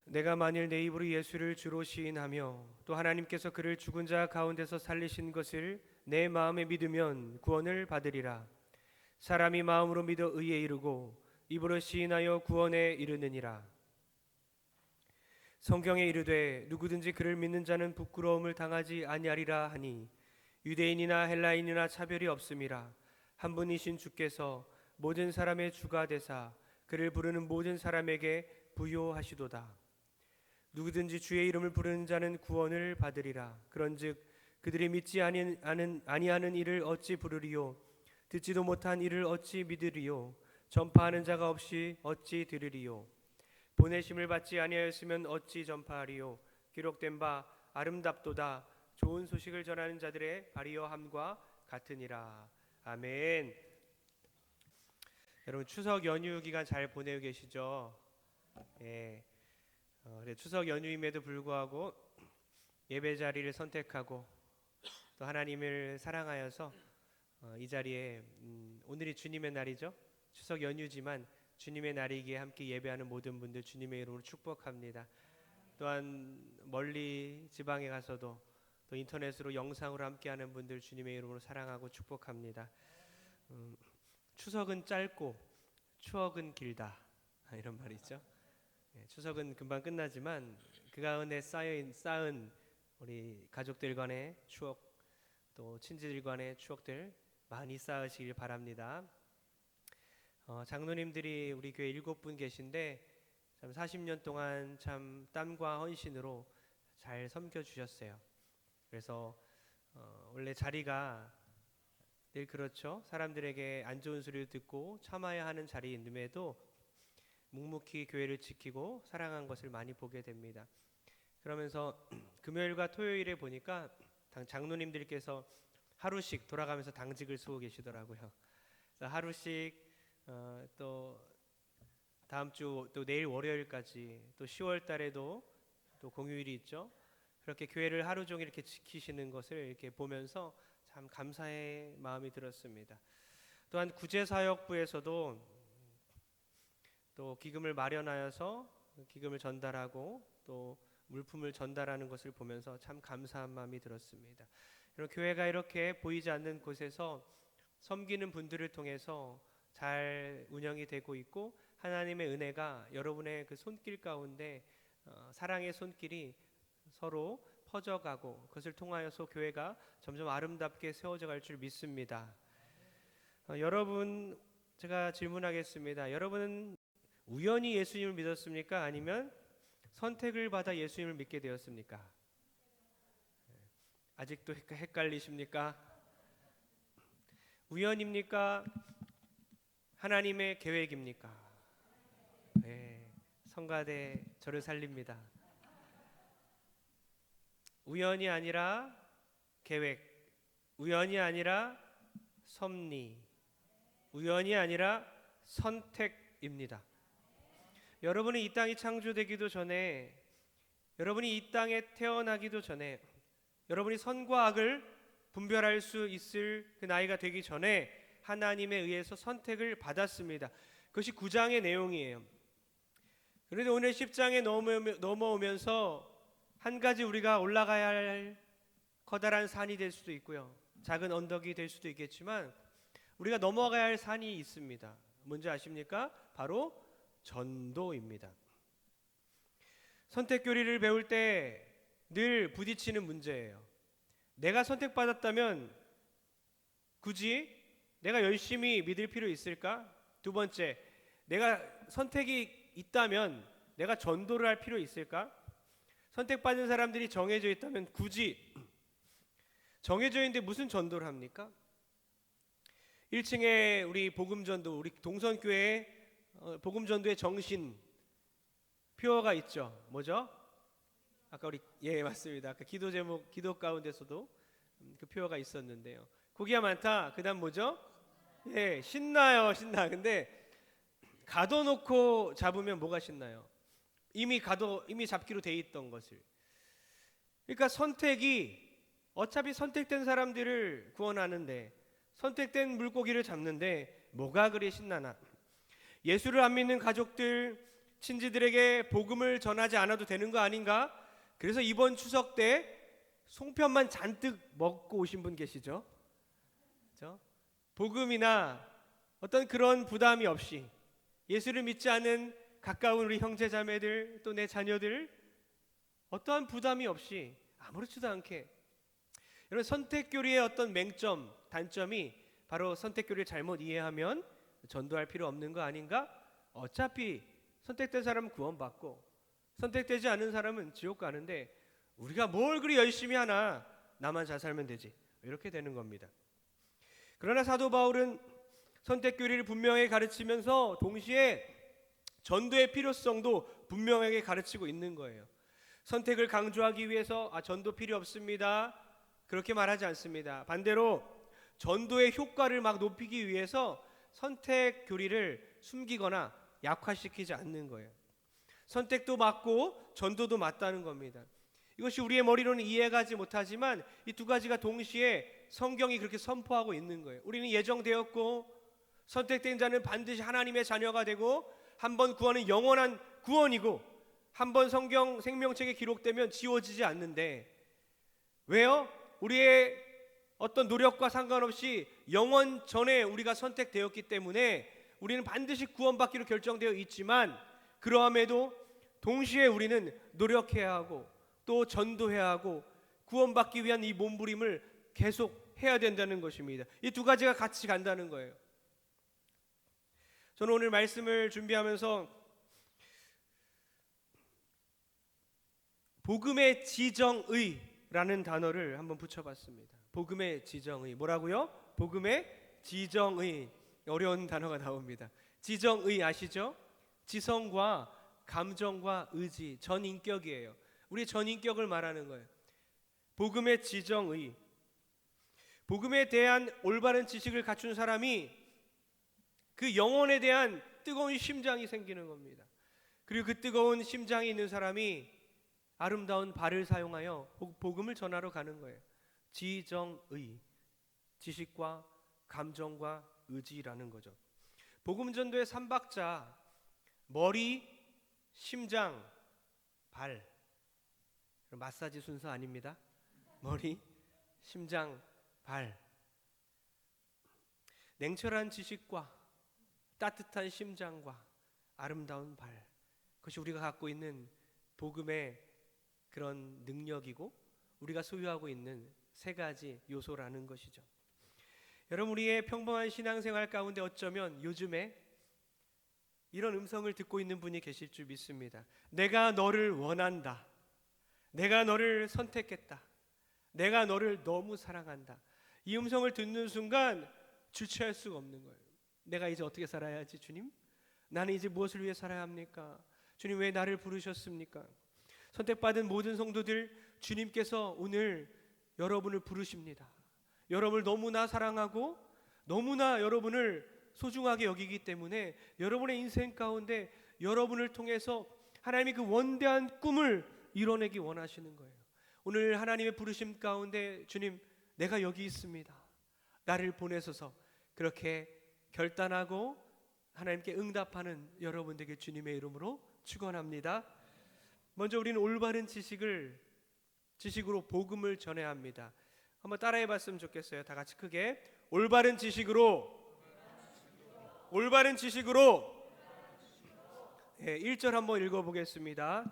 내가 만일 내 입으로 예수를 주로 시인하며 또 하나님께서 그를 죽은 자 가운데서 살리신 것을 내 마음에 믿으면 구원을 받으리라. 사람이 마음으로 믿어 의에 이르고 입으로 시인하여 구원에 이르느니라. 성경에 이르되 누구든지 그를 믿는 자는 부끄러움을 당하지 아니하리라 하니 유대인이나 헬라인이나 차별이 없음이라. 한 분이신 주께서 모든 사람의 주가 되사 그를 부르는 모든 사람에게 부요하시도다. 누구든지 주의 이름을 부르는 자는 구원을 받으리라. 그런즉 그들이 믿지 아니하는 이를 어찌 부르리요? 듣지도 못한 이를 어찌 믿으리요? 전파하는 자가 없이 어찌 들으리요? 보내심을 받지 아니하였으면 어찌 전파하리요? 기록된 바 아름답도다. 좋은 소식을 전하는 자들의 발이여함과 같으니라. 아멘. 여러분 추석 연휴 기간 잘 보내고 계시죠? 예. 추석 연휴임에도 불구하고 예배 자리를 선택하고 또 하나님을 사랑하여서 이 자리에 오늘이 주님의 날이죠. 추석 연휴지만 주님의 날이기에 함께 예배하는 모든 분들 주님의 이름으로 축복합니다. 또한 멀리 지방에 가서도 또 인터넷으로 영상으로 함께하는 분들 주님의 이름으로 사랑하고 축복합니다. 추석은 짧고 추억은 길다 이런 말이 있죠. 추석은 금방 끝나지만 그 가운데 쌓은 우리 가족들 간의 추억 또 친지들 간의 추억들 많이 쌓으시길 바랍니다. 장로님들이 우리 교회 7분 계신데 참 40년 동안 참 땀과 헌신으로 잘 섬겨주셨어요. 그래서 원래 자리가 늘 그렇죠. 사람들에게 안 좋은 소리를 듣고 참아야 하는 자리임에도 묵묵히 교회를 지키고 사랑한 것을 많이 보게 됩니다. 그러면서 금요일과 토요일에 보니까 장로님들께서 하루씩 돌아가면서 당직을 쓰고 계시더라고요. 그래서 하루씩 또 다음 주 또 내일 월요일까지 또 10월 달에도 또 공휴일이 있죠. 그렇게 교회를 하루 종일 이렇게 지키시는 것을 이렇게 보면서 참 감사의 마음이 들었습니다. 또한 구제사역부에서도 또 기금을 마련하여서 기금을 전달하고 또 물품을 전달하는 것을 보면서 참 감사한 마음이 들었습니다. 여러분, 교회가 이렇게 보이지 않는 곳에서 섬기는 분들을 통해서 잘 운영이 되고 있고 하나님의 은혜가 여러분의 그 손길 가운데 사랑의 손길이 서로 퍼져가고 그것을 통하여서 교회가 점점 아름답게 세워져 갈 줄 믿습니다. 여러분, 제가 질문하겠습니다. 여러분은 우연히 예수님을 믿었습니까? 아니면 선택을 받아 예수님을 믿게 되었습니까? 아직도 헷갈리십니까? 우연입니까? 하나님의 계획입니까? 네, 성가대 저를 살립니다. 우연이 아니라 계획, 우연이 아니라 섭리, 우연이 아니라 선택입니다. 여러분이 이 땅이 창조되기도 전에, 여러분이 이 땅에 태어나기도 전에, 여러분이 선과 악을 분별할 수 있을 그 나이가 되기 전에 하나님에 의해서 선택을 받았습니다. 그것이 9장의 내용이에요. 그런데 오늘 10장에 넘어오면서 한 가지 우리가 올라가야 할 커다란 산이 될 수도 있고요, 작은 언덕이 될 수도 있겠지만 우리가 넘어가야 할 산이 있습니다. 뭔지 아십니까? 바로 전도입니다. 선택교리를 배울 때 늘 부딪히는 문제예요. 내가 선택받았다면 굳이 내가 열심히 믿을 필요 있을까? 두 번째, 내가 선택이 있다면 내가 전도를 할 필요 있을까? 선택받은 사람들이 정해져 있다면 굳이 정해져 있는데 무슨 전도를 합니까? 1층에 우리 복음전도, 우리 동선교회 복음전도의 정신 표어가 있죠. 뭐죠? 아까 우리 맞습니다. 아까 기도 제목, 기도 가운데서도 그 표어가 있었는데요. 고기가 많다. 그다음 뭐죠? 신나요, 신나. 근데 가둬놓고 잡으면 뭐가 신나요? 이미 잡기로 돼 있던 것을. 그러니까 선택이 어차피 선택된 사람들을 구원하는데, 선택된 물고기를 잡는데 뭐가 그리 신나나? 예수를 안 믿는 가족들, 친지들에게 복음을 전하지 않아도 되는 거 아닌가? 그래서 이번 추석 때 송편만 잔뜩 먹고 오신 분 계시죠? 그렇죠? 복음이나 어떤 그런 부담이 없이 예수를 믿지 않은 가까운 우리 형제 자매들 또 내 자녀들 어떠한 부담이 없이 아무렇지도 않게 여러분 선택교리의 어떤 맹점 단점이 바로 선택교리를 잘못 이해하면 전도할 필요 없는 거 아닌가? 어차피 선택된 사람은 구원받고 선택되지 않은 사람은 지옥 가는데 우리가 뭘 그리 열심히 하나 나만 잘 살면 되지 이렇게 되는 겁니다. 그러나 사도 바울은 선택교리를 분명히 가르치면서 동시에 전도의 필요성도 분명하게 가르치고 있는 거예요. 선택을 강조하기 위해서 전도 필요 없습니다 그렇게 말하지 않습니다. 반대로 전도의 효과를 막 높이기 위해서 선택교리를 숨기거나 약화시키지 않는 거예요. 선택도 맞고 전도도 맞다는 겁니다. 이것이 우리의 머리로는 이해가지 못하지만 이 두 가지가 동시에 성경이 그렇게 선포하고 있는 거예요. 우리는 예정되었고 선택된 자는 반드시 하나님의 자녀가 되고 한 번 구원은 영원한 구원이고 한 번 성경 생명책에 기록되면 지워지지 않는데 왜요? 우리의 어떤 노력과 상관없이 영원 전에 우리가 선택되었기 때문에 우리는 반드시 구원받기로 결정되어 있지만 그러함에도 동시에 우리는 노력해야 하고 또 전도해야 하고 구원받기 위한 이 몸부림을 계속 해야 된다는 것입니다. 이 두 가지가 같이 간다는 거예요. 저는 오늘 말씀을 준비하면서 복음의 지정의라는 단어를 한번 붙여봤습니다. 복음의 지정의 뭐라고요? 복음의 지정의 어려운 단어가 나옵니다. 지정의 아시죠? 지성과 감정과 의지, 전인격이에요. 우리 전인격을 말하는 거예요. 복음의 지정의 복음에 대한 올바른 지식을 갖춘 사람이 그 영혼에 대한 뜨거운 심장이 생기는 겁니다. 그리고 그 뜨거운 심장이 있는 사람이 아름다운 발을 사용하여 복음을 전하러 가는 거예요. 지정의, 지식과 감정과 의지라는 거죠. 복음 전도의 3박자 머리, 심장, 발. 마사지 순서 아닙니다. 머리, 심장, 발. 냉철한 지식과 따뜻한 심장과 아름다운 발. 그것이 우리가 갖고 있는 복음의 그런 능력이고 우리가 소유하고 있는 세 가지 요소라는 것이죠. 여러분 우리의 평범한 신앙생활 가운데 어쩌면 요즘에 이런 음성을 듣고 있는 분이 계실 줄 믿습니다. 내가 너를 원한다. 내가 너를 선택했다. 내가 너를 너무 사랑한다. 이 음성을 듣는 순간 주체할 수가 없는 거예요. 내가 이제 어떻게 살아야 하지 주님? 나는 이제 무엇을 위해 살아야 합니까? 주님 왜 나를 부르셨습니까? 선택받은 모든 성도들 주님께서 오늘 여러분을 부르십니다. 여러분을 너무나 사랑하고 너무나 여러분을 소중하게 여기기 때문에 여러분의 인생 가운데 여러분을 통해서 하나님이 그 원대한 꿈을 이뤄내기 원하시는 거예요. 오늘 하나님의 부르심 가운데 주님 내가 여기 있습니다. 나를 보내소서 그렇게 결단하고 하나님께 응답하는 여러분들에게 주님의 이름으로 축원합니다. 먼저 우리는 올바른 지식으로 복음을 전해야 합니다. 한번 따라해 봤으면 좋겠어요. 다 같이 크게 올바른 지식으로 1절 한번 읽어보겠습니다.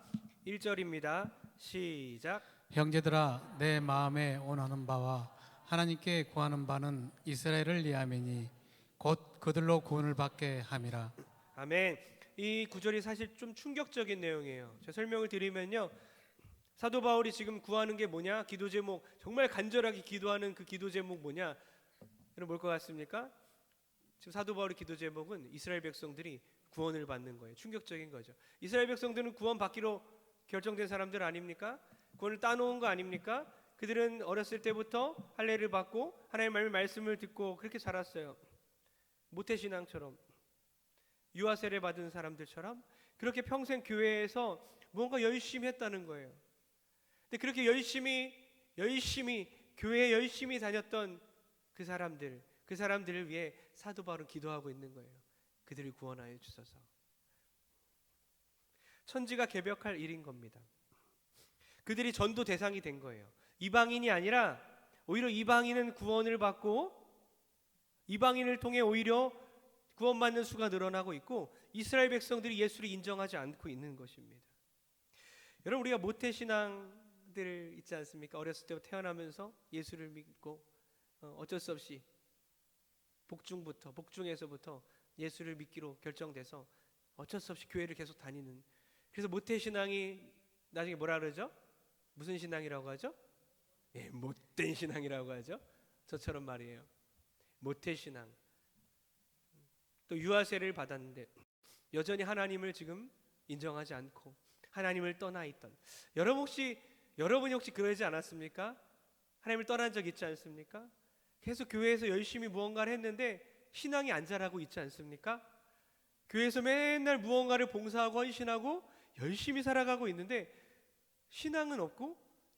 1절입니다. 시작. 형제들아 내 마음에 원하는 바와 하나님께 구하는 바는 이스라엘을 위함이니 곧 그들로 구원을 받게 함이라. 아멘. 이 구절이 사실 좀 충격적인 내용이에요. 제가 설명을 드리면요, 사도 바울이 지금 구하는 게 뭐냐? 기도 제목, 정말 간절하게 기도하는 그 기도 제목 뭐냐? 여러분 뭘 것 같습니까? 지금 사도 바울의 기도 제목은 이스라엘 백성들이 구원을 받는 거예요. 충격적인 거죠. 이스라엘 백성들은 구원 받기로 결정된 사람들 아닙니까? 구원을 따놓은 거 아닙니까? 그들은 어렸을 때부터 할례를 받고 하나님의 말씀을 듣고 그렇게 자랐어요. 모태신앙처럼, 유아 세례 받은 사람들처럼 그렇게 평생 교회에서 뭔가 열심히 했다는 거예요. 근데 그렇게 열심히 교회에 열심히 다녔던 그 사람들을 위해 사도 바울은 기도하고 있는 거예요. 그들을 구원하여 주소서. 천지가 개벽할 일인 겁니다. 그들이 전도 대상이 된 거예요. 이방인이 아니라 오히려 이방인은 구원을 받고 이방인을 통해 오히려 구원받는 수가 늘어나고 있고 이스라엘 백성들이 예수를 인정하지 않고 있는 것입니다. 여러분, 우리가 모태신앙들 있지 않습니까? 어렸을 때부터 태어나면서 예수를 믿고 어쩔 수 없이 복중에서부터 예수를 믿기로 결정돼서 어쩔 수 없이 교회를 계속 다니는, 그래서 모태신앙이 나중에 뭐라 그러죠? 무슨 신앙이라고 하죠? 예, 못된 신앙이라고 하죠. 저처럼 말이에요. 모태신앙. 또 유아세를 받았는데 여전히 하나님을 지금 인정하지 않고 하나님을 떠나 있던, 여러분이 혹시 그러지 않았습니까? 하나님을 떠난 적 있지 않습니까? 계속 교회에서 열심히 무언가를 했는데 신앙이 안 자라고 있지 않습니까? 교회에서 맨날 무언가를 봉사하고 헌신하고 열심히 살아가고 있는데 신앙은 없고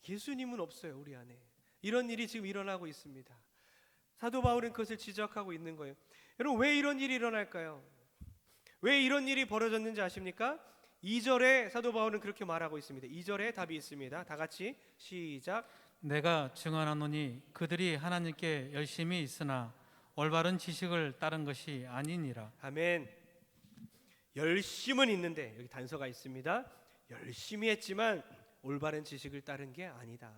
예수님은 없어요, 우리 안에. 이런 일이 지금 일어나고 있습니다. 사도 바울은 그것을 지적하고 있는 거예요. 여러분, 왜 이런 일이 일어날까요? 왜 이런 일이 벌어졌는지 아십니까? 2절에 사도 바울은 그렇게 말하고 있습니다. 2절에 답이 있습니다. 다 같이 시작. 내가 증언하노니 그들이 하나님께 열심히 있으나 올바른 지식을 따른 것이 아니니라. 아멘. 열심은 있는데 여기 단서가 있습니다. 열심히 했지만 올바른 지식을 따른 게 아니다.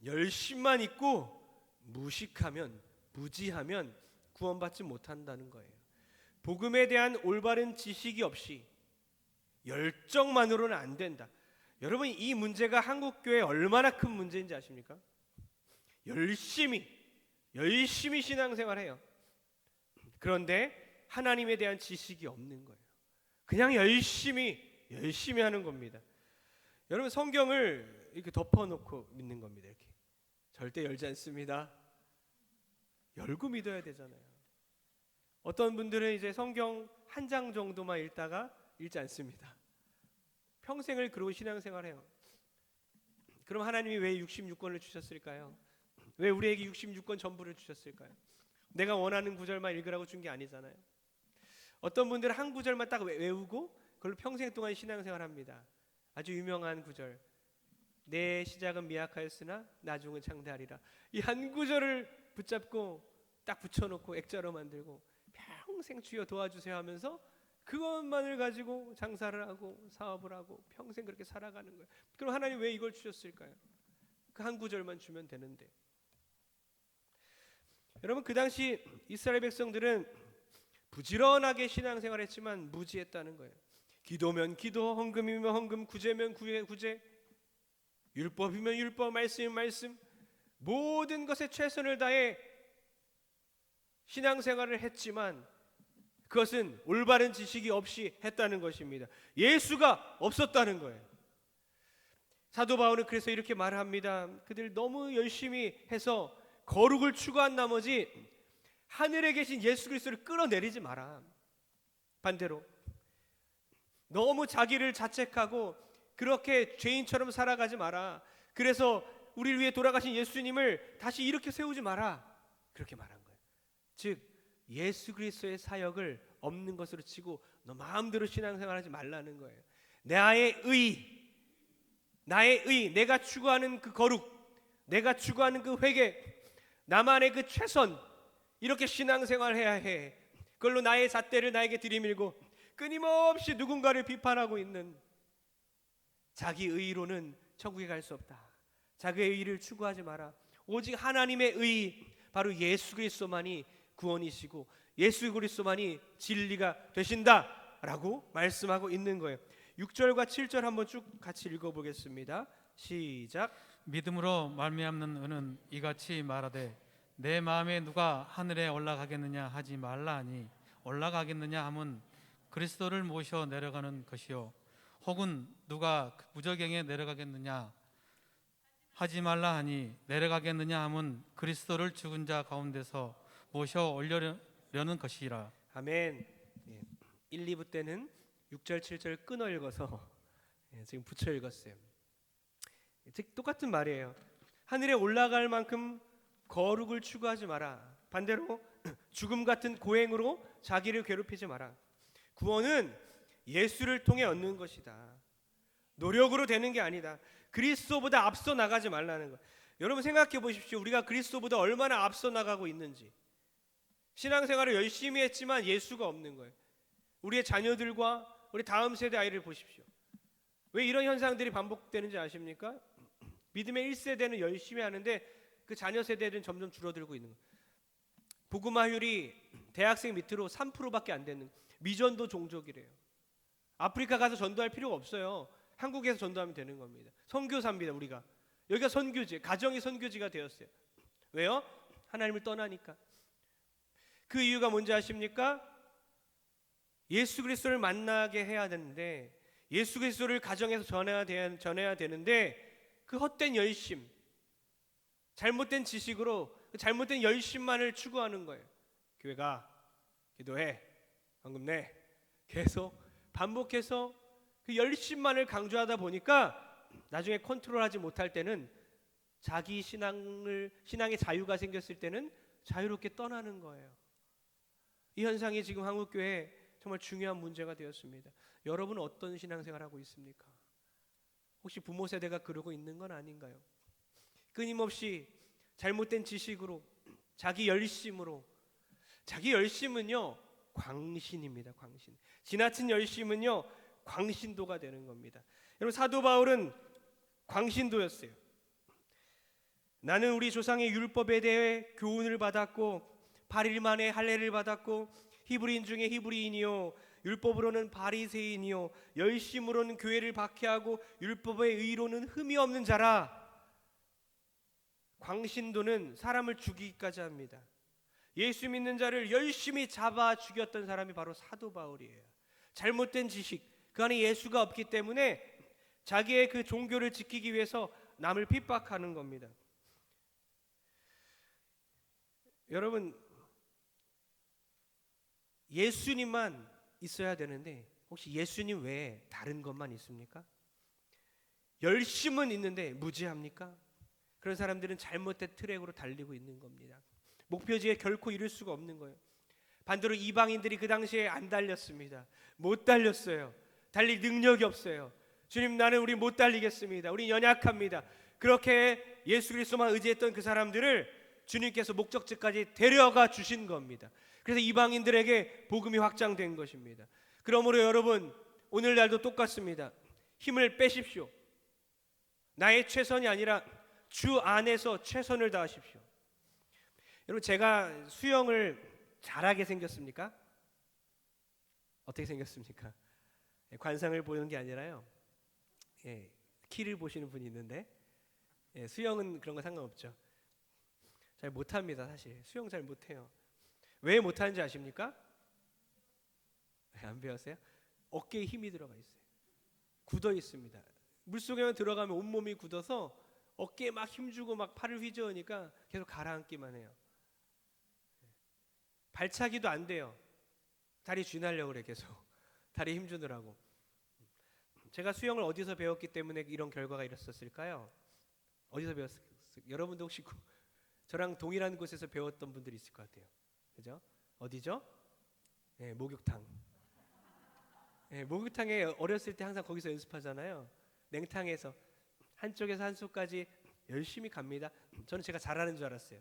열심만 있고 무식하면, 무지하면 구원받지 못한다는 거예요. 복음에 대한 올바른 지식이 없이 열정만으로는 안 된다. 여러분, 이 문제가 한국교회에 얼마나 큰 문제인지 아십니까? 열심히 신앙생활해요. 그런데 하나님에 대한 지식이 없는 거예요. 그냥 열심히 하는 겁니다. 여러분, 성경을 이렇게 덮어놓고 믿는 겁니다. 이렇게 절대 열지 않습니다. 열고 믿어야 되잖아요. 어떤 분들은 이제 성경 한 장 정도만 읽다가 읽지 않습니다. 평생을 그러고 신앙생활해요. 그럼 하나님이 왜 66권을 주셨을까요? 왜 우리에게 66권 전부를 주셨을까요? 내가 원하는 구절만 읽으라고 준 게 아니잖아요. 어떤 분들은 한 구절만 딱 외우고 그걸로 평생 동안 신앙생활합니다. 아주 유명한 구절, 내 시작은 미약하였으나 나중은 장대하리라. 이 한 구절을 붙잡고 딱 붙여놓고 액자로 만들고 평생 주여 도와주세요 하면서 그것만을 가지고 장사를 하고 사업을 하고 평생 그렇게 살아가는 거예요. 그럼 하나님 왜 이걸 주셨을까요? 그 한 구절만 주면 되는데. 여러분, 그 당시 이스라엘 백성들은 부지런하게 신앙생활했지만 무지했다는 거예요. 기도면 기도, 헌금이면 헌금, 구제면 구제, 율법이면 율법, 말씀이면 말씀, 모든 것에 최선을 다해 신앙생활을 했지만 그것은 올바른 지식이 없이 했다는 것입니다. 예수가 없었다는 거예요. 사도 바울은 그래서 이렇게 말합니다. 그들 너무 열심히 해서 거룩을 추구한 나머지 하늘에 계신 예수 그리스도를 끌어내리지 마라. 반대로 너무 자기를 자책하고 그렇게 죄인처럼 살아가지 마라. 그래서 우리를 위해 돌아가신 예수님을 다시 이렇게 세우지 마라. 그렇게 말한 거예요. 즉 예수 그리스도의 사역을 없는 것으로 치고 너 마음대로 신앙생활하지 말라는 거예요. 나의 의, 내가 추구하는 그 거룩, 내가 추구하는 그 회개, 나만의 그 최선, 이렇게 신앙생활해야 해. 그걸로 나의 잣대를 나에게 들이밀고 끊임없이 누군가를 비판하고 있는 자기 의로는 천국에 갈 수 없다. 자기의 의를 추구하지 마라. 오직 하나님의 의, 바로 예수 그리스도만이 구원이시고 예수 그리스도만이 진리가 되신다라고 말씀하고 있는 거예요. 6절과 7절 한번 쭉 같이 읽어보겠습니다. 시작. 믿음으로 말미암는 은은 이같이 말하되 내 마음에 누가 하늘에 올라가겠느냐 하지 말라 하니 올라가겠느냐 함은 그리스도를 모셔 내려가는 것이요 혹은 누가 무저갱에 내려가겠느냐 하지 말라 하니 내려가겠느냐 함은 그리스도를 죽은 자 가운데서 모셔 올려려는 것이라. 아멘. 1, 2부 때는 6절, 7절 끊어 읽어서 지금 붙여 읽었어요. 즉 똑같은 말이에요. 하늘에 올라갈 만큼 거룩을 추구하지 마라. 반대로 죽음 같은 고행으로 자기를 괴롭히지 마라. 구원은 예수를 통해 얻는 것이다. 노력으로 되는 게 아니다. 그리스도보다 앞서 나가지 말라는 거예요. 여러분 생각해 보십시오. 우리가 그리스도보다 얼마나 앞서 나가고 있는지. 신앙생활을 열심히 했지만 예수가 없는 거예요. 우리의 자녀들과 우리 다음 세대 아이를 보십시오. 왜 이런 현상들이 반복되는지 아십니까? 믿음의 1세대는 열심히 하는데 그 자녀 세대들은 점점 줄어들고 있는 거예요. 복음화율이 대학생 밑으로 3%밖에 안 되는, 미전도 종족이래요. 아프리카 가서 전도할 필요가 없어요. 한국에서 전도하면 되는 겁니다. 선교사입니다. 우리가 여기가 선교지, 가정이 선교지가 되었어요. 왜요? 하나님을 떠나니까. 그 이유가 뭔지 아십니까? 예수 그리스도를 만나게 해야 되는데, 예수 그리스도를 가정에서 전해야 되는데, 그 헛된 열심, 잘못된 지식으로 잘못된 열심만을 추구하는 거예요. 교회가 기도해, 헌금 내, 계속 반복해서 그 열심만을 강조하다 보니까 나중에 컨트롤하지 못할 때는 자기 신앙의 자유가 생겼을 때는 자유롭게 떠나는 거예요. 이 현상이 지금 한국교회에 정말 중요한 문제가 되었습니다. 여러분은 어떤 신앙생활하고 있습니까? 혹시 부모 세대가 그러고 있는 건 아닌가요? 끊임없이 잘못된 지식으로, 자기 열심으로. 자기 열심은요 광신입니다. 광신. 지나친 열심은요 광신도가 되는 겁니다. 여러분 사도 바울은 광신도였어요. 나는 우리 조상의 율법에 대해 교훈을 받았고 8일 만에 할례를 받았고 히브리인 중에 히브리인이요 율법으로는 바리새인이요 열심으로는 교회를 박해하고 율법의 의로는 흠이 없는 자라. 광신도는 사람을 죽이기까지 합니다. 예수 믿는 자를 열심히 잡아 죽였던 사람이 바로 사도 바울이에요. 잘못된 지식, 그 안에 예수가 없기 때문에 자기의 그 종교를 지키기 위해서 남을 핍박하는 겁니다. 여러분, 예수님만 있어야 되는데 혹시 예수님 외에 다른 것만 있습니까? 열심은 있는데 무지합니까? 그런 사람들은 잘못된 트랙으로 달리고 있는 겁니다. 목표지에 결코 이룰 수가 없는 거예요. 반대로 이방인들이 그 당시에 안 달렸습니다. 못 달렸어요. 달릴 능력이 없어요. 주님, 나는 우리 못 달리겠습니다. 우리 연약합니다. 그렇게 예수 그리스도만 의지했던 그 사람들을 주님께서 목적지까지 데려가 주신 겁니다. 그래서 이방인들에게 복음이 확장된 것입니다. 그러므로 여러분, 오늘날도 똑같습니다. 힘을 빼십시오. 나의 최선이 아니라 주 안에서 최선을 다하십시오. 여러분, 제가 수영을 잘하게 생겼습니까? 어떻게 생겼습니까? 관상을 보는 게 아니라요. 키를 보시는 분이 있는데 수영은 그런 거 상관없죠. 잘 못합니다. 사실 수영 잘 못해요. 왜 못하는지 아십니까? 안 배웠어요? 어깨에 힘이 들어가 있어요. 굳어 있습니다. 물속에만 들어가면 온몸이 굳어서 어깨에 막 힘주고 막 팔을 휘저으니까 계속 가라앉기만 해요. 발차기도 안 돼요. 다리 쥐나려고 그래. 계속 다리 힘주느라고. 제가 수영을 어디서 배웠기 때문에 이런 결과가 이랬었을까요? 어디서 배웠을까요? 여러분도 혹시 저랑 동일한 곳에서 배웠던 분들이 있을 것 같아요. 그죠? 어디죠? 목욕탕. 목욕탕에 어렸을 때 항상 거기서 연습하잖아요. 냉탕에서 한쪽에서 한쪽까지 열심히 갑니다. 저는 제가 잘하는 줄 알았어요.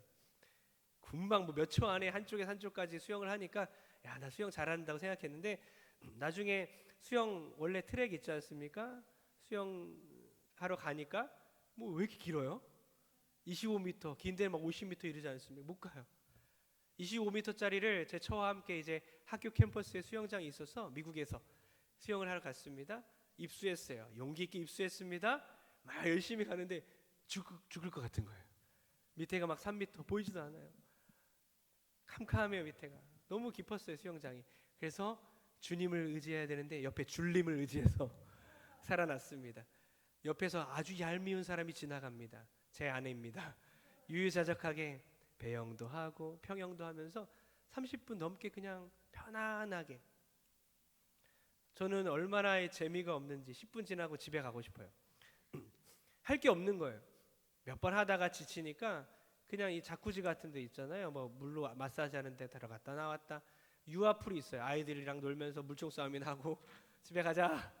금방 몇 초 안에 한쪽에서 한쪽까지 수영을 하니까 야, 나 수영 잘한다고 생각했는데 나중에 수영 원래 트랙 있지 않습니까? 수영하러 가니까 뭐 왜 이렇게 길어요? 25m, 긴 데는 막 50m 이러지 않습니까? 못 가요. 25m짜리를 제 처와 함께 이제 학교 캠퍼스에 수영장이 있어서 미국에서 수영을 하러 갔습니다. 입수했어요. 용기 있게 입수했습니다. 막 열심히 가는데 죽을 것 같은 거예요. 밑에가 막 3m 보이지도 않아요. 캄캄해요. 밑에가 너무 깊었어요. 수영장이. 그래서 주님을 의지해야 되는데 옆에 줄림을 의지해서 살아났습니다. 옆에서 아주 얄미운 사람이 지나갑니다. 제 아내입니다. 유유자적하게 배영도 하고 평영도 하면서 30분 넘게 그냥 편안하게. 저는 얼마나 재미가 없는지 10분 지나고 집에 가고 싶어요. 할 게 없는 거예요. 몇 번 하다가 지치니까 그냥 이 자쿠지 같은 데 있잖아요. 뭐 물로 마사지 하는 데 들어갔다 나왔다. 유아풀이 있어요. 아이들이랑 놀면서 물총 싸움이나 하고 집에 가자.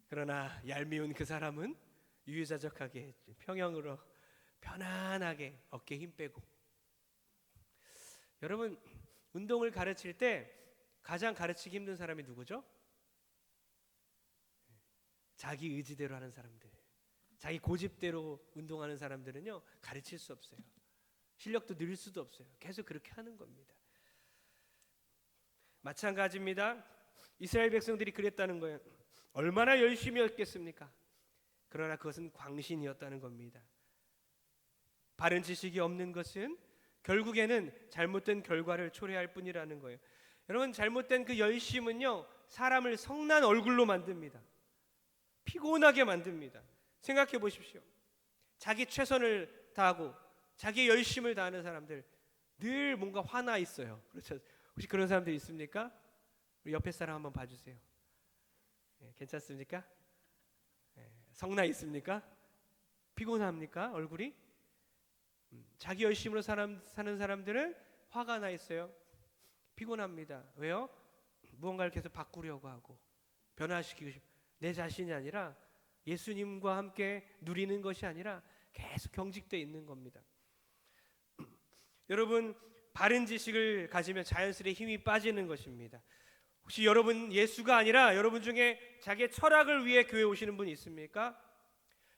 그러나 얄미운 그 사람은 유유자적하게 평형으로 편안하게 어깨에 힘 빼고. 여러분, 운동을 가르칠 때 가장 가르치기 힘든 사람이 누구죠? 자기 의지대로 하는 사람들, 자기 고집대로 운동하는 사람들은요 가르칠 수 없어요. 실력도 늘 수도 없어요. 계속 그렇게 하는 겁니다. 마찬가지입니다. 이스라엘 백성들이 그랬다는 거예요. 얼마나 열심히 했겠습니까? 그러나 그것은 광신이었다는 겁니다. 바른 지식이 없는 것은 결국에는 잘못된 결과를 초래할 뿐이라는 거예요. 여러분, 잘못된 그 열심은요 사람을 성난 얼굴로 만듭니다. 피곤하게 만듭니다. 생각해 보십시오. 자기 최선을 다하고 자기의 열심을 다하는 사람들 늘 뭔가 화나 있어요. 그렇죠? 혹시 그런 사람들 있습니까? 우리 옆에 사람 한번 봐주세요. 괜찮습니까? 성나 있습니까? 피곤합니까? 얼굴이? 자기 열심으로 사는 사람들은 화가 나 있어요. 피곤합니다. 왜요? 무언가를 계속 바꾸려고 하고 변화시키고 싶어. 내 자신이 아니라 예수님과 함께 누리는 것이 아니라 계속 경직되어 있는 겁니다. 여러분, 바른 지식을 가지면 자연스레 힘이 빠지는 것입니다. 혹시 여러분 예수가 아니라 여러분 중에 자기의 철학을 위해 교회 오시는 분 있습니까?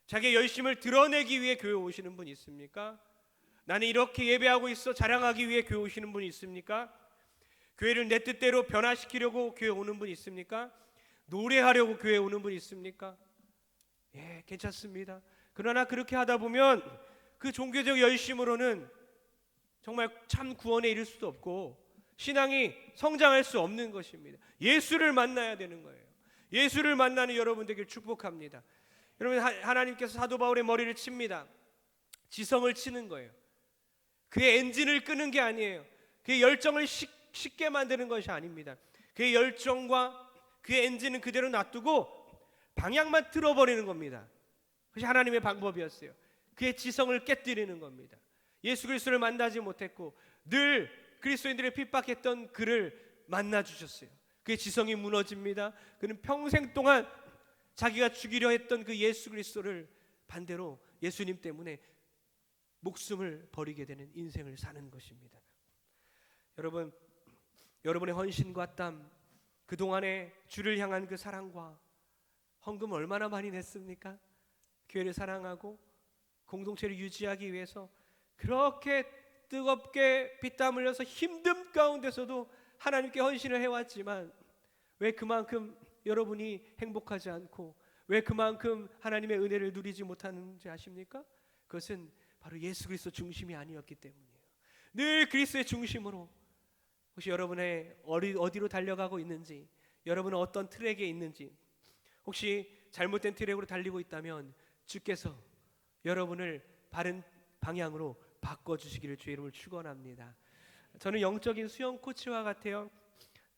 자기의 열심을 드러내기 위해 교회 오시는 분 있습니까? 나는 이렇게 예배하고 있어 자랑하기 위해 교회 오시는 분 있습니까? 교회를 내 뜻대로 변화시키려고 교회 오는 분 있습니까? 노래하려고 교회 오는 분 있습니까? 예, 괜찮습니다. 그러나 그렇게 하다 보면 그 종교적 열심으로는 정말 참 구원에 이를 수도 없고 신앙이 성장할 수 없는 것입니다. 예수를 만나야 되는 거예요. 예수를 만나는 여러분 되길 축복합니다. 여러분, 하나님께서 사도 바울의 머리를 칩니다. 지성을 치는 거예요. 그의 엔진을 끄는 게 아니에요. 그의 열정을 쉽게 만드는 것이 아닙니다. 그의 열정과 그의 엔진은 그대로 놔두고 방향만 틀어버리는 겁니다. 그것이 하나님의 방법이었어요. 그의 지성을 깨뜨리는 겁니다. 예수 그리스도를 만나지 못했고 늘 그리스도인들을 핍박했던 그를 만나 주셨어요. 그의 지성이 무너집니다. 그는 평생 동안 자기가 죽이려 했던 그 예수 그리스도를 반대로 예수님 때문에 목숨을 버리게 되는 인생을 사는 것입니다. 여러분, 여러분의 헌신과 땀, 그동안에 주를 향한 그 사랑과 헌금 얼마나 많이 냈습니까? 교회를 사랑하고 공동체를 유지하기 위해서 그렇게 뜨겁게 피땀 흘려서 힘든 가운데서도 하나님께 헌신을 해왔지만 왜 그만큼 여러분이 행복하지 않고 왜 그만큼 하나님의 은혜를 누리지 못하는지 아십니까? 그것은 바로 예수 그리스도 중심이 아니었기 때문이에요. 늘 그리스도의 중심으로. 혹시 여러분의 어디로 달려가고 있는지, 여러분은 어떤 트랙에 있는지, 혹시 잘못된 트랙으로 달리고 있다면 주께서 여러분을 바른 방향으로 바꿔주시기를 주의 이름을 축원합니다. 저는 영적인 수영 코치와 같아요.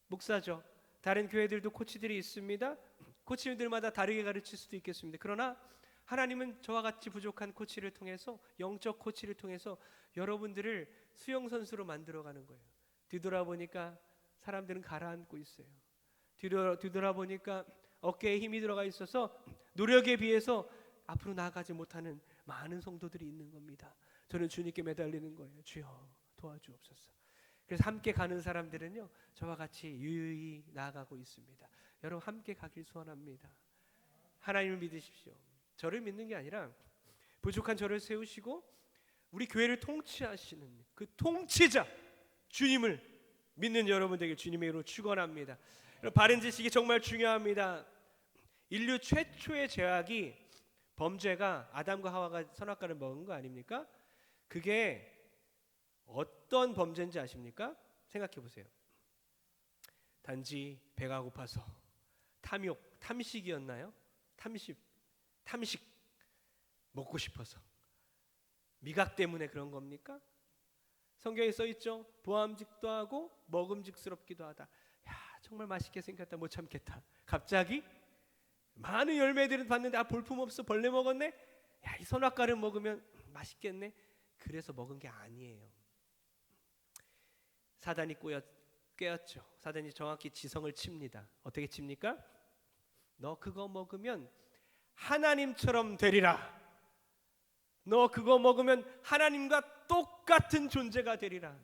목사죠. 다른 교회들도 코치들이 있습니다. 코치들마다 다르게 가르칠 수도 있겠습니다. 그러나 하나님은 저와 같이 부족한 코치를 통해서, 영적 코치를 통해서 여러분들을 수영 선수로 만들어가는 거예요. 뒤돌아보니까 사람들은 가라앉고 있어요. 뒤돌아보니까 어깨에 힘이 들어가 있어서 노력에 비해서 앞으로 나아가지 못하는 많은 성도들이 있는 겁니다. 저는 주님께 매달리는 거예요. 주여 도와주옵소서. 그래서 함께 가는 사람들은요 저와 같이 유유히 나아가고 있습니다. 여러분 함께 가길 소원합니다. 하나님을 믿으십시오. 저를 믿는 게 아니라 부족한 저를 세우시고 우리 교회를 통치하시는 그 통치자 주님을 믿는 여러분 되길 주님의 이름으로 축원합니다. 바른 지식이 정말 중요합니다. 인류 최초의 죄악이 범죄가 아담과 하와가 선악과를 먹은 거 아닙니까? 그게 어떤 범죄인지 아십니까? 생각해 보세요. 단지 배가 고파서 탐식이었나요? 탐식 먹고 싶어서 미각 때문에 그런 겁니까? 성경에 써 있죠. 보암직도 하고 먹음직스럽기도 하다. 야 정말 맛있게 생겼다. 못 참겠다. 갑자기 많은 열매들은 봤는데 볼품 없어. 벌레 먹었네. 야 이 선악과를 먹으면 맛있겠네. 그래서 먹은 게 아니에요. 사단이 깨었죠. 사단이 정확히 지성을 칩니다. 어떻게 칩니까? 너 그거 먹으면 하나님처럼 되리라. 너 그거 먹으면 하나님과 똑같은 존재가 되리라.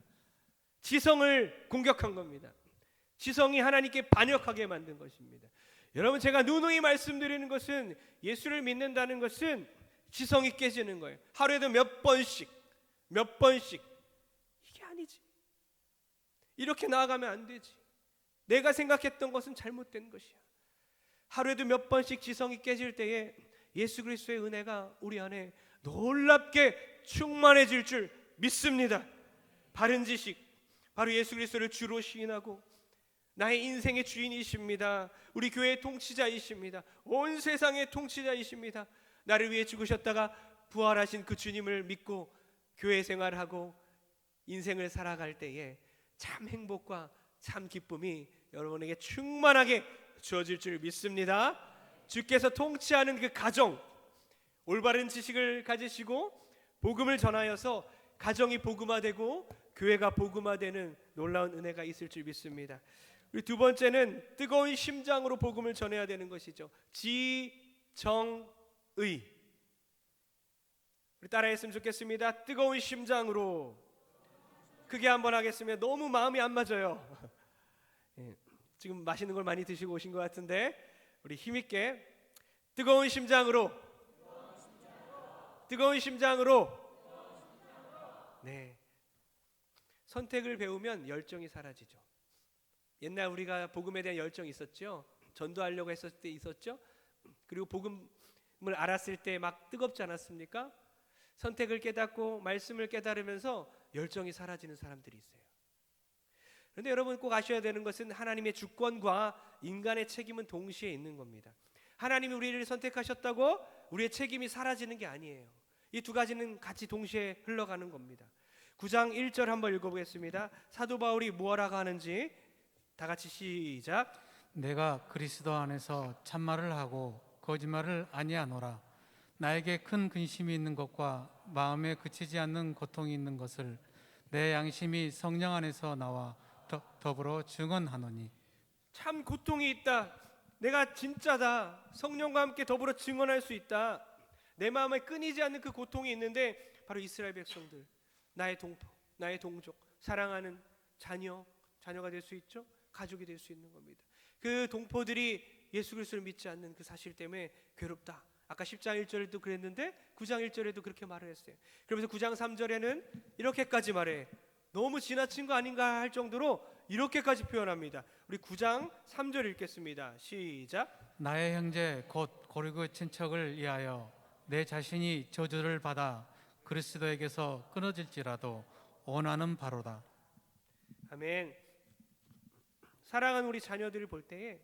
지성을 공격한 겁니다. 지성이 하나님께 반역하게 만든 것입니다. 여러분, 제가 누누이 말씀드리는 것은 예수를 믿는다는 것은 지성이 깨지는 거예요. 하루에도 몇 번씩 이게 아니지. 이렇게 나아가면 안 되지. 내가 생각했던 것은 잘못된 것이야. 하루에도 몇 번씩 지성이 깨질 때에 예수 그리스도의 은혜가 우리 안에 놀랍게 충만해질 줄 믿습니다. 바른 지식, 바로 예수 그리스도를 주로 시인하고 나의 인생의 주인이십니다. 우리 교회의 통치자이십니다. 온 세상의 통치자이십니다. 나를 위해 죽으셨다가 부활하신 그 주님을 믿고 교회 생활하고 인생을 살아갈 때에 참 행복과 참 기쁨이 여러분에게 충만하게 주어질 줄 믿습니다. 주께서 통치하는 그 가정, 올바른 지식을 가지시고 복음을 전하여서 가정이 복음화되고 교회가 복음화되는 놀라운 은혜가 있을 줄 믿습니다. 우리 두 번째는 뜨거운 심장으로 복음을 전해야 되는 것이죠. 지정의. 우리 따라했으면 좋겠습니다. 뜨거운 심장으로. 크게 한번 하겠습니다. 너무 마음이 안 맞아요. 지금 맛있는 걸 많이 드시고 오신 것 같은데 우리 힘있게 뜨거운 심장으로. 뜨거운 심장으로. 네. 선택을 배우면 열정이 사라지죠. 옛날 우리가 복음에 대한 열정이 있었죠. 전도하려고 했을 때 있었죠. 그리고 복음을 알았을 때 막 뜨겁지 않았습니까? 선택을 깨닫고 말씀을 깨달으면서 열정이 사라지는 사람들이 있어요. 그런데 여러분 꼭 아셔야 되는 것은 하나님의 주권과 인간의 책임은 동시에 있는 겁니다. 하나님이 우리를 선택하셨다고 우리의 책임이 사라지는 게 아니에요. 이 두 가지는 같이 동시에 흘러가는 겁니다. 9장 1절 한번 읽어보겠습니다. 사도 바울이 뭐라고 하는지 다 같이 시작. 내가 그리스도 안에서 참말을 하고 거짓말을 아니하노라. 나에게 큰 근심이 있는 것과 마음에 그치지 않는 고통이 있는 것을 내 양심이 성령 안에서 나와 더불어 증언하노니. 참 고통이 있다. 내가 진짜다. 성령과 함께 더불어 증언할 수 있다. 내 마음에 끊이지 않는 그 고통이 있는데 바로 이스라엘 백성들, 나의 동포, 나의 동족, 사랑하는 자녀가 될 수 있죠. 가족이 될 수 있는 겁니다. 그 동포들이 예수 그리스도를 믿지 않는 그 사실 때문에 괴롭다. 아까 10장 1절에도 그랬는데 9장 1절에도 그렇게 말을 했어요. 그러면서 9장 3절에는 이렇게까지 말해. 너무 지나친 거 아닌가 할 정도로 이렇게까지 표현합니다. 우리 9장 3절 읽겠습니다. 시작. 나의 형제 곧 고리고 친척을 위하여 내 자신이 저주를 받아 그리스도에게서 끊어질지라도 원하는 바로다. 아멘. 사랑하는 우리 자녀들을 볼 때에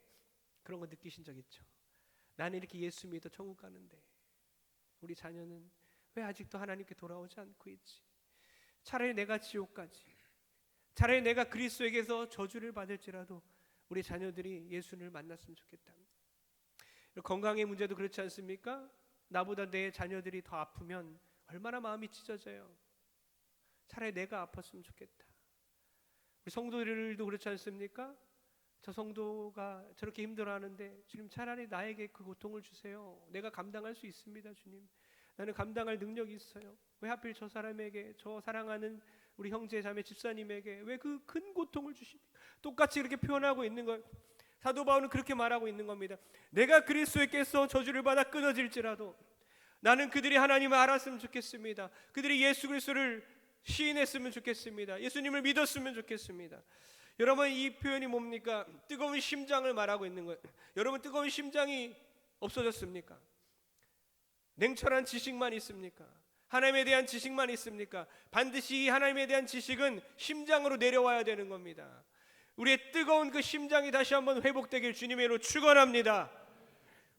그런 거 느끼신 적 있죠? 나는 이렇게 예수 믿어 천국 가는데 우리 자녀는 왜 아직도 하나님께 돌아오지 않고 있지? 차라리 내가 지옥 가지. 차라리 내가 그리스도에게서 저주를 받을지라도 우리 자녀들이 예수를 만났으면 좋겠다. 건강의 문제도 그렇지 않습니까? 나보다 내 자녀들이 더 아프면 얼마나 마음이 찢어져요. 차라리 내가 아팠으면 좋겠다. 우리 성도들도 그렇지 않습니까? 저 성도가 저렇게 힘들어하는데 주님 차라리 나에게 그 고통을 주세요. 내가 감당할 수 있습니다. 주님, 나는 감당할 능력이 있어요. 왜 하필 저 사람에게, 저 사랑하는 우리 형제 자매 집사님에게 왜 그 큰 고통을 주십니까? 똑같이 이렇게 표현하고 있는 거예요. 사도 바울은 그렇게 말하고 있는 겁니다. 내가 그리스도께서 저주를 받아 끊어질지라도 나는 그들이 하나님을 알았으면 좋겠습니다. 그들이 예수 그리스도를 시인했으면 좋겠습니다. 예수님을 믿었으면 좋겠습니다. 여러분, 이 표현이 뭡니까? 뜨거운 심장을 말하고 있는 거예요. 여러분, 뜨거운 심장이 없어졌습니까? 냉철한 지식만 있습니까? 하나님에 대한 지식만 있습니까? 반드시 하나님에 대한 지식은 심장으로 내려와야 되는 겁니다. 우리의 뜨거운 그 심장이 다시 한번 회복되길 주님의 이름으로 축원합니다.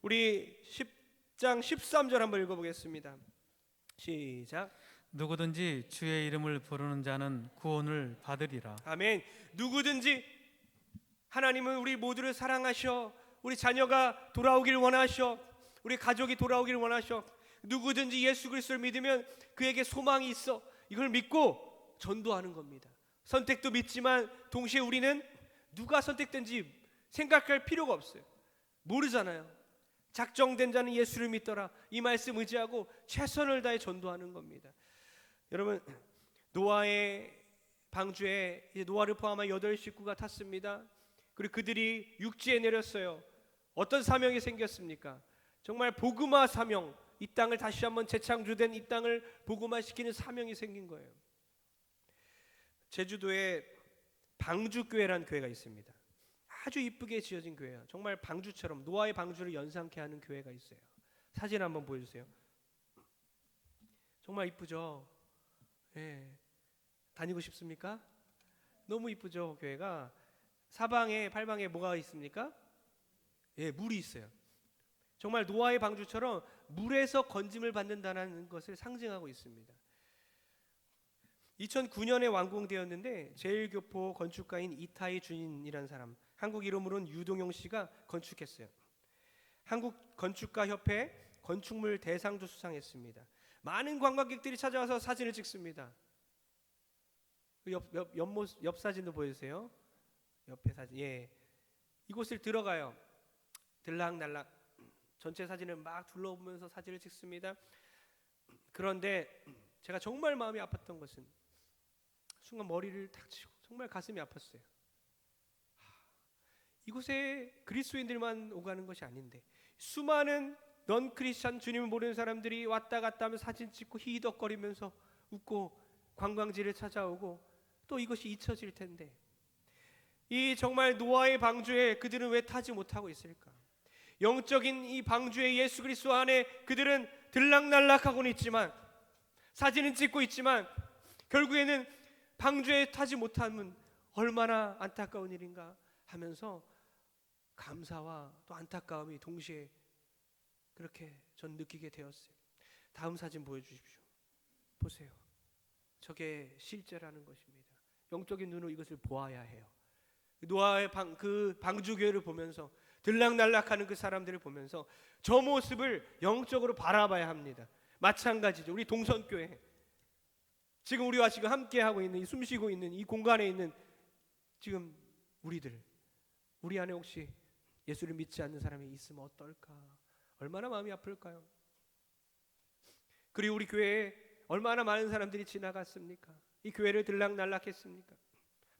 우리 10장 13절 한번 읽어보겠습니다. 시작. 누구든지 주의 이름을 부르는 자는 구원을 받으리라. 아멘. 누구든지, 하나님은 우리 모두를 사랑하셔. 우리 자녀가 돌아오길 원하셔. 우리 가족이 돌아오길 원하셔. 누구든지 예수 그리스도를 믿으면 그에게 소망이 있어. 이걸 믿고 전도하는 겁니다. 선택도 믿지만 동시에 우리는 누가 선택된지 생각할 필요가 없어요. 모르잖아요. 작정된 자는 예수를 믿더라. 이 말씀 의지하고 최선을 다해 전도하는 겁니다. 여러분, 노아의 방주에 이제 노아를 포함한 8 식구가 탔습니다. 그리고 그들이 육지에 내렸어요. 어떤 사명이 생겼습니까? 정말 복음화 사명, 이 땅을 다시 한번 재창조된 이 땅을 복음화시키는 사명이 생긴 거예요. 제주도에 방주교회라는 교회가 있습니다. 아주 이쁘게 지어진 교회예요. 정말 방주처럼 노아의 방주를 연상케 하는 교회가 있어요. 사진 한번 보여주세요. 정말 이쁘죠? 예. 다니고 싶습니까? 너무 이쁘죠, 교회가. 사방에 팔방에 뭐가 있습니까? 예, 물이 있어요. 정말 노아의 방주처럼 물에서 건짐을 받는다는 것을 상징하고 있습니다. 2009년에 완공되었는데 제일교포 건축가인 이타이 준인이라는 사람, 한국 이름으로는 유동용 씨가 건축했어요. 한국 건축가협회 건축물 대상도 수상했습니다. 많은 관광객들이 찾아와서 사진을 찍습니다. 옆 사진도 보여주세요. 옆에 사진. 예, 이곳을 들어가요. 들락날락 전체 사진을 막 둘러보면서 사진을 찍습니다. 그런데 제가 정말 마음이 아팠던 것은 순간 머리를 탁 치고 정말 가슴이 아팠어요. 이곳에 그리스도인들만 오가는 것이 아닌데 수많은 넌 크리스찬 주님을 모르는 사람들이 왔다 갔다 하면서 사진 찍고 히덕거리면서 웃고 관광지를 찾아오고 또 이것이 잊혀질 텐데 이 정말 노아의 방주에 그들은 왜 타지 못하고 있을까? 영적인 이 방주의 예수 그리스도 안에 그들은 들락날락하고는 있지만 사진은 찍고 있지만 결국에는 방주에 타지 못하면 얼마나 안타까운 일인가 하면서 감사와 또 안타까움이 동시에 그렇게 전 느끼게 되었어요. 다음 사진 보여주십시오. 보세요. 저게 실제라는 것입니다. 영적인 눈으로 이것을 보아야 해요. 노아의 그 방주교회를 보면서 들락날락하는 그 사람들을 보면서 저 모습을 영적으로 바라봐야 합니다. 마찬가지죠. 우리 동선교회 지금 우리와 지금 함께하고 있는 이 숨쉬고 있는 이 공간에 있는 지금 우리들, 우리 안에 혹시 예수를 믿지 않는 사람이 있으면 어떨까? 얼마나 마음이 아플까요? 그리고 우리 교회에 얼마나 많은 사람들이 지나갔습니까? 이 교회를 들락날락했습니까?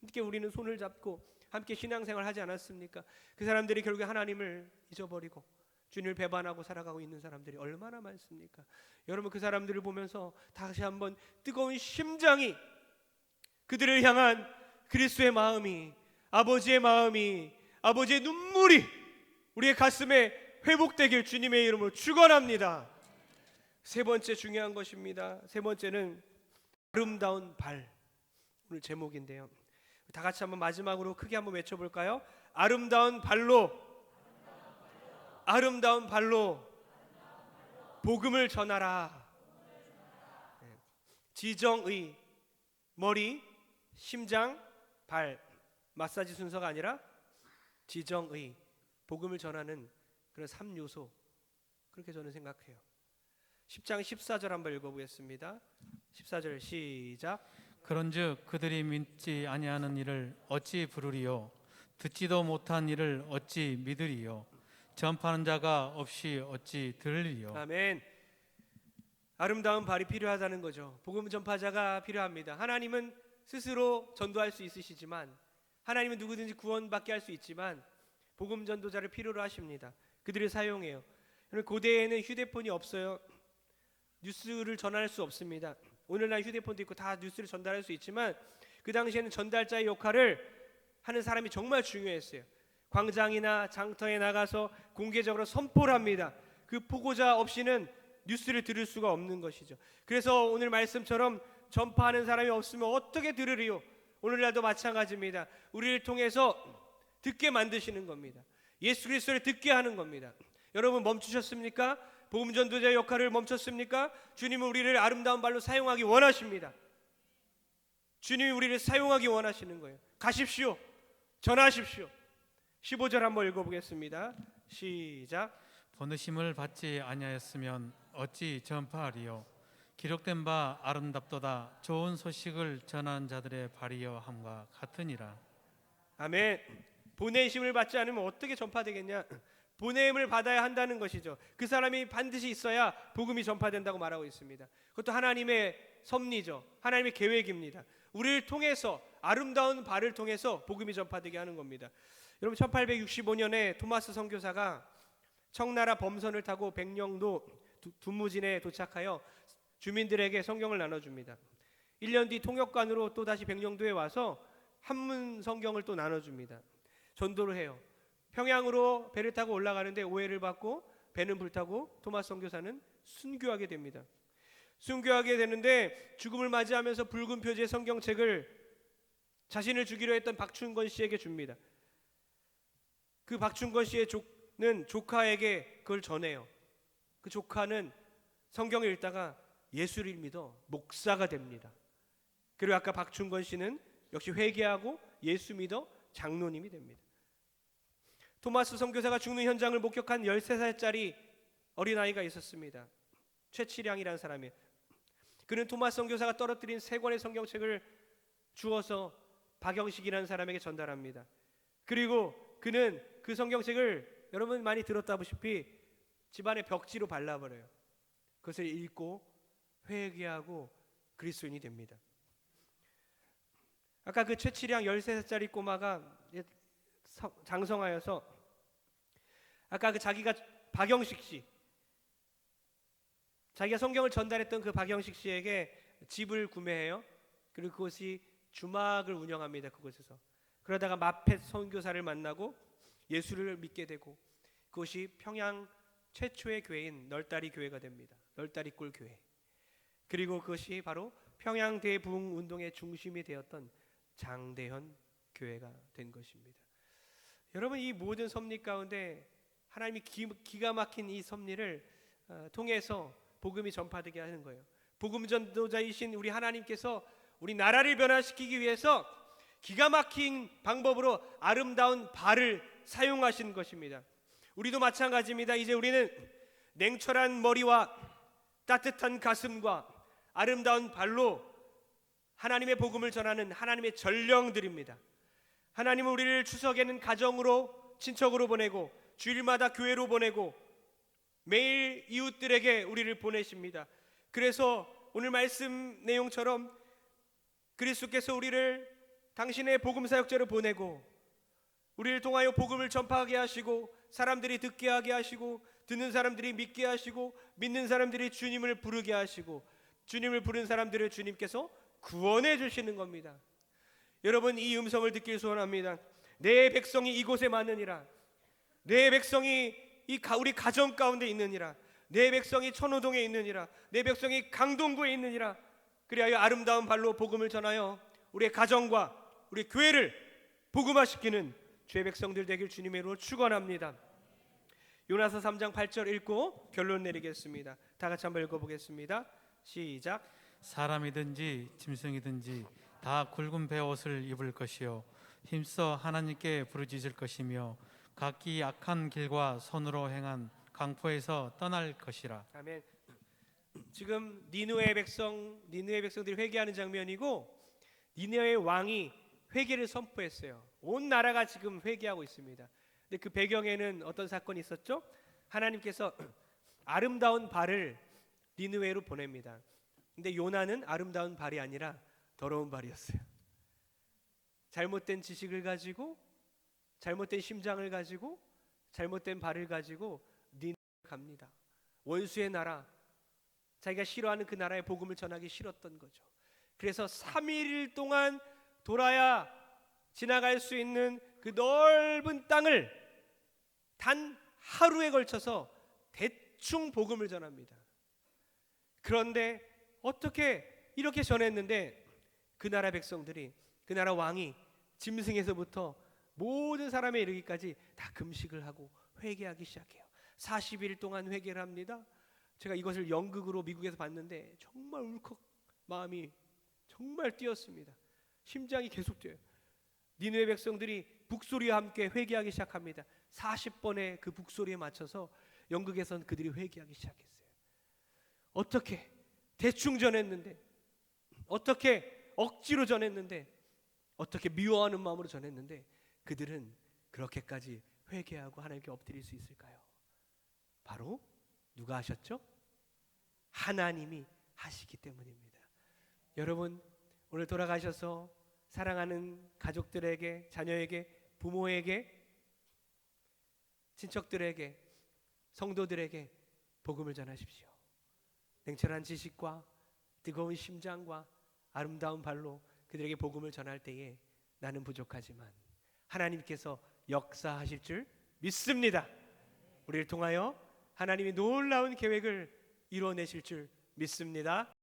함께 우리는 손을 잡고 함께 신앙생활 하지 않았습니까? 그 사람들이 결국에 하나님을 잊어버리고 주님을 배반하고 살아가고 있는 사람들이 얼마나 많습니까? 여러분, 그 사람들을 보면서 다시 한번 뜨거운 심장이, 그들을 향한 그리스도의 마음이, 아버지의 마음이, 아버지의 눈물이 우리의 가슴에 회복되길 주님의 이름으로 축원합니다. 세 번째 중요한 것입니다. 세 번째는 아름다운 발. 오늘 제목인데요. 다 같이 한번 마지막으로 크게 한번 외쳐볼까요? 아름다운 발로, 아름다운 발로 복음을 전하라. 지정의, 머리, 심장, 발. 마사지 순서가 아니라 지정의, 복음을 전하는 그런 3요소. 그렇게 저는 생각해요. 10장 14절 한번 읽어보겠습니다. 14절 시작. 그런즉 그들이 믿지 아니하는 이를 어찌 부르리요? 듣지도 못한 이를 어찌 믿으리요? 전파하는 자가 없이 어찌 들으리요? 아멘. 아름다운 발이 필요하다는 거죠. 복음 전파자가 필요합니다. 하나님은 스스로 전도할 수 있으시지만, 하나님은 누구든지 구원받게 할 수 있지만 복음 전도자를 필요로 하십니다. 그들을 사용해요. 고대에는 휴대폰이 없어요. 뉴스를 전할 수 없습니다. 오늘날 휴대폰도 있고 다 뉴스를 전달할 수 있지만 그 당시에는 전달자의 역할을 하는 사람이 정말 중요했어요. 광장이나 장터에 나가서 공개적으로 선포를 합니다. 그 보고자 없이는 뉴스를 들을 수가 없는 것이죠. 그래서 오늘 말씀처럼 전파하는 사람이 없으면 어떻게 들으리요? 오늘날도 마찬가지입니다. 우리를 통해서 듣게 만드시는 겁니다. 예수 그리스도를 듣게 하는 겁니다. 여러분, 멈추셨습니까? 복음 전도자의 역할을 멈췄습니까? 주님은 우리를 아름다운 발로 사용하기 원하십니다. 주님이 우리를 사용하기 원하시는 거예요. 가십시오. 전하십시오. 15절 한번 읽어보겠습니다. 시작. 번으심을 받지 아니하였으면 어찌 전파하리요? 기록된 바 아름답도다 좋은 소식을 전한 자들의 발이여 함과 같으니라. 아멘. 보내심을 받지 않으면 어떻게 전파되겠냐? 보냄을 받아야 한다는 것이죠. 그 사람이 반드시 있어야 복음이 전파된다고 말하고 있습니다. 그것도 하나님의 섭리죠. 하나님의 계획입니다. 우리를 통해서, 아름다운 발을 통해서 복음이 전파되게 하는 겁니다. 여러분, 1865년에 토마스 선교사가 청나라 범선을 타고 백령도 두무진에 도착하여 주민들에게 성경을 나눠줍니다. 1년 뒤 통역관으로 또다시 백령도에 와서 한문 성경을 또 나눠줍니다. 전도를 해요. 평양으로 배를 타고 올라가는데 오해를 받고 배는 불타고 토마스 선교사는 순교하게 됩니다. 순교하게 되는데 죽음을 맞이하면서 붉은 표지의 성경책을 자신을 주기로 했던 박춘건 씨에게 줍니다. 그 박춘건 씨의 조카에게 그걸 전해요. 그 조카는 성경을 읽다가 예수를 믿어 목사가 됩니다. 그리고 아까 박춘건 씨는 역시 회개하고 예수 믿어 장로님이 됩니다. 토마스 선교사가 죽는 현장을 목격한 13살짜리 어린아이가 있었습니다. 최치량이라는 사람이에요. 그는 토마스 선교사가 떨어뜨린 3권의 성경책을 주어서 박영식이라는 사람에게 전달합니다. 그리고 그는 그 성경책을 여러분 많이 들었다시피 집안의 벽지로 발라버려요. 그것을 읽고 회개하고 그리스도인이 됩니다. 아까 그 최치량 13살짜리 꼬마가 장성하여서 아까 그 자기가 박영식 씨, 자기가 성경을 전달했던 그 박영식 씨에게 집을 구매해요. 그리고 그것이 주막을 운영합니다. 그곳에서. 그러다가 마펫 선교사를 만나고 예수를 믿게 되고 그것이 평양 최초의 교회인 널다리 교회가 됩니다. 널다리골 교회. 그리고 그것이 바로 평양 대부흥 운동의 중심이 되었던 장대현 교회가 된 것입니다. 여러분, 이 모든 섭리 가운데 하나님이 기가 막힌 이 섭리를 통해서 복음이 전파되게 하는 거예요. 복음 전도자이신 우리 하나님께서 우리 나라를 변화시키기 위해서 기가 막힌 방법으로 아름다운 발을 사용하신 것입니다. 우리도 마찬가지입니다. 이제 우리는 냉철한 머리와 따뜻한 가슴과 아름다운 발로 하나님의 복음을 전하는 하나님의 전령들입니다. 하나님은 우리를 추석에는 가정으로, 친척으로 보내고 주일마다 교회로 보내고 매일 이웃들에게 우리를 보내십니다. 그래서 오늘 말씀 내용처럼 그리스도께서 우리를 당신의 복음 사역자로 보내고 우리를 통하여 복음을 전파하게 하시고 사람들이 듣게 하게 하시고 듣는 사람들이 믿게 하시고 믿는 사람들이 주님을 부르게 하시고 주님을 부른 사람들을 주님께서 구원해 주시는 겁니다. 여러분, 이 음성을 듣길 소원합니다. 내 백성이 이곳에 많으니라. 내 백성이 우리 가정 가운데 있느니라. 내 백성이 천호동에 있느니라. 내 백성이 강동구에 있느니라. 그리하여 아름다운 발로 복음을 전하여 우리의 가정과 우리 교회를 복음화시키는 주의 백성들 되길 주님의 이름으로 축원합니다. 요나서 3장 8절 읽고 결론 내리겠습니다. 다 같이 한번 읽어보겠습니다. 시작. 사람이든지 짐승이든지 다 굵은 베옷을 입을 것이요 힘써 하나님께 부르짖을 것이며 각기 악한 길과 손으로 행한 강포에서 떠날 것이라. 아멘. 지금 니느웨 백성들이 회개하는 장면이고 니느웨 왕이 회개를 선포했어요. 온 나라가 지금 회개하고 있습니다. 근데 그 배경에는 어떤 사건이 있었죠? 하나님께서 아름다운 발을 니느웨로 보냅니다. 근데 요나는 아름다운 발이 아니라 더러운 발이었어요. 잘못된 지식을 가지고 잘못된 심장을 가지고 잘못된 발을 가지고 니느웨 갑니다. 원수의 나라, 자기가 싫어하는 그 나라의 복음을 전하기 싫었던 거죠. 그래서 3일 동안 돌아야 지나갈 수 있는 그 넓은 땅을 단 하루에 걸쳐서 대충 복음을 전합니다. 그런데 어떻게 이렇게 전했는데 그 나라 백성들이, 그 나라 왕이 짐승에서부터 모든 사람에 이르기까지 다 금식을 하고 회개하기 시작해요. 40일 동안 회개를 합니다. 제가 이것을 연극으로 미국에서 봤는데 정말 울컥 마음이 정말 뛰었습니다. 심장이 계속 뛰어요. 니느웨 백성들이 북소리와 함께 회개하기 시작합니다. 40번의 그 북소리에 맞춰서 연극에선 그들이 회개하기 시작했어요. 어떻게 대충 전했는데, 어떻게 억지로 전했는데, 어떻게 미워하는 마음으로 전했는데 그들은 그렇게까지 회개하고 하나님께 엎드릴 수 있을까요? 바로 누가 하셨죠? 하나님이 하시기 때문입니다. 여러분, 오늘 돌아가셔서 사랑하는 가족들에게, 자녀에게, 부모에게, 친척들에게, 성도들에게 복음을 전하십시오. 냉철한 지식과 뜨거운 심장과 아름다운 발로 그들에게 복음을 전할 때에 나는 부족하지만 하나님께서 역사하실 줄 믿습니다. 우리를 통하여 하나님이 놀라운 계획을 이루어내실 줄 믿습니다.